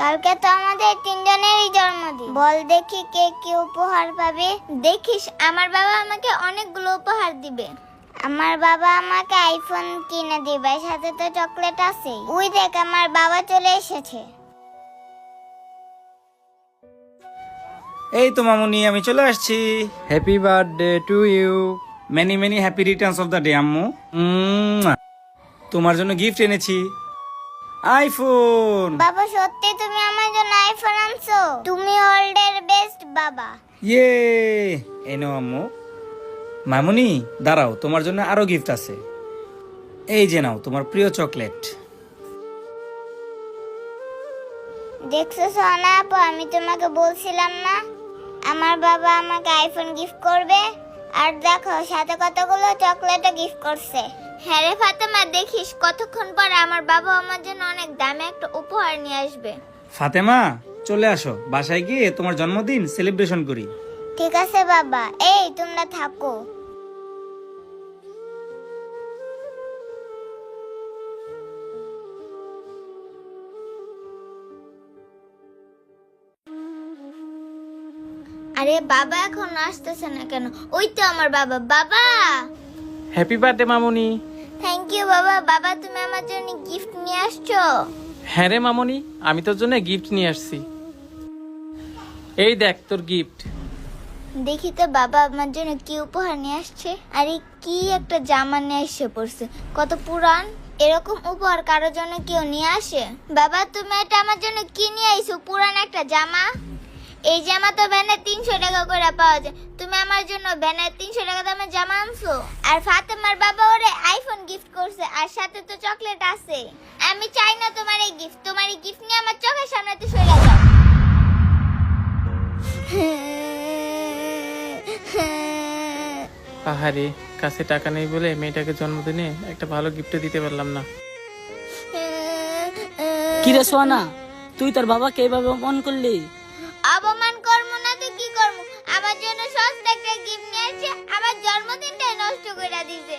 কালকে তো আমাদের তিনজনেরই জন্মদিন, বল দেখি কে কি উপহার পাবে। দেখিস আমার বাবা আমাকে অনেকগুলো উপহার দিবে। আমার বাবা আমাকে আইফোন কিনে দিবে, সাথে তো চকলেট আছে। ওই দেখ আমার বাবা চলে এসেছে। এই তো মামুনি, আমি চলে আসছি। Happy birthday to you. Many many happy returns of the day আম্মু। তোমার জন্য গিফট এনেছি, আইফোন। বাবা সত্যি তুমি আমার জন্য আইফোন আনছো? তুমি ওয়ার্ল্ডের বেস্ট বাবা। ইয়ে, এনো আম্মু। মামুনি দাঁড়াও, তোমার জন্য আরো গিফট আছে। এই যে নাও তোমার প্রিয় চকলেট। দেখছো সোনা আপু, আমি তোমাকে বলছিলাম না আমার বাবা আমাকে আইফোন গিফট করবে। আর দেখো সাথে কতগুলো চকলেটও গিফট করছে। হ্যাঁ রে ফাতেমা, দেখিস কতক্ষণ পর আমার বাবা আমার জন্য অনেক দামি একটা উপহার নিয়ে আসবে। ফাতেমা চলে আসো, বাসায় গিয়ে তোমার জন্মদিন সেলিব্রেশন করি। ঠিক আছে বাবা, এই তোমরা থাকো। আরে বাবা এখন আসতেছে না কেন? ওই তো আমার বাবা। বাবা happy birthday Mamuni. Thank you বাবা। বাবা তুমি আমার জন্য গিফট নিয়ে আসছো? হ্যাঁ রে মামুনি, আমি তোর জন্য গিফট নিয়ে আসছি। এই দেখ তোর গিফট। দেখি তো বাবা আমার জন্য কি উপহার নিয়ে আসছে। আরে কি একটা জামা নিয়ে এসে পড়ছে, কত পুরান। এরকম উপহার কারোর জন্য কেউ নিয়ে আসে? বাবা তুমি এটা আমার জন্য কি নিয়ে আইছো? পুরান একটা জামা। এই জামা তো ভ্যানে 300 টাকা করে পাওয়া যায়, তুমি আমার জন্য ভ্যানে 300 টাকা দামের জামা আনছো? আর ফাতেমার বাবা ওরে আইফোন গিফট করছে, আর সাথে তো চকলেট আছে। আমি চাই না তোমার এই গিফট। তোমার এই গিফট নিয়ে আমার চোখের সামনেতে সরে যাও। আহারে, কাছে টাকা নেই বলে মেয়েটাকে জন্মদিনে একটা ভালো গিফট দিতে পারলাম না। কি রে সোনা, তুই তোর বাবাকে এইভাবে অপমান করলি? অপমান করবো না তো কি করবো? আমার জন্য সস্তা একটা গিফট নিয়ে আসছে, আমার জন্মদিনটাই নষ্ট করে দিছে।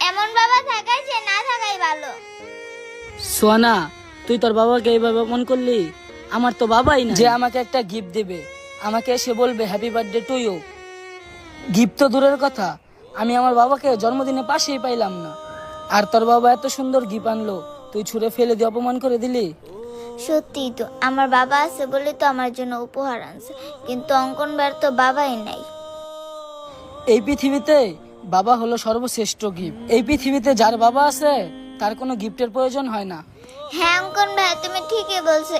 এমন বাবা থাকার চেয়ে না থাকাই ভালো। সোনা, তুই তোর বাবাকে এইভাবে অপমান করলি? আমার তো বাবাই না যে আমাকে একটা গিফট দেবে, আমাকে এসে বলবে happy birthday to you. Gift তো দূরের কথা, আমি আমার বাবাকে জন্মদিনে পাশেই পাইলাম না। আর তোর বাবা এত সুন্দর গিফট আনলো, তুই ছুঁড়ে ফেলে দিয়ে অপমান করে দিলি। সত্যি তো আমার বাবা আছে বলে তো আমার জন্য উপহার আনছে, কিন্তু অঙ্কন বার তো বাবাই নাই। এই পৃথিবীতে বাবা হলো সর্বশ্রেষ্ঠ গিফট। এই পৃথিবীতে যার বাবা আছে তার কোনো গিফটের প্রয়োজন হয় না। হ্যাঁ অঙ্কন ভাই, তুমি ঠিকই বলছো।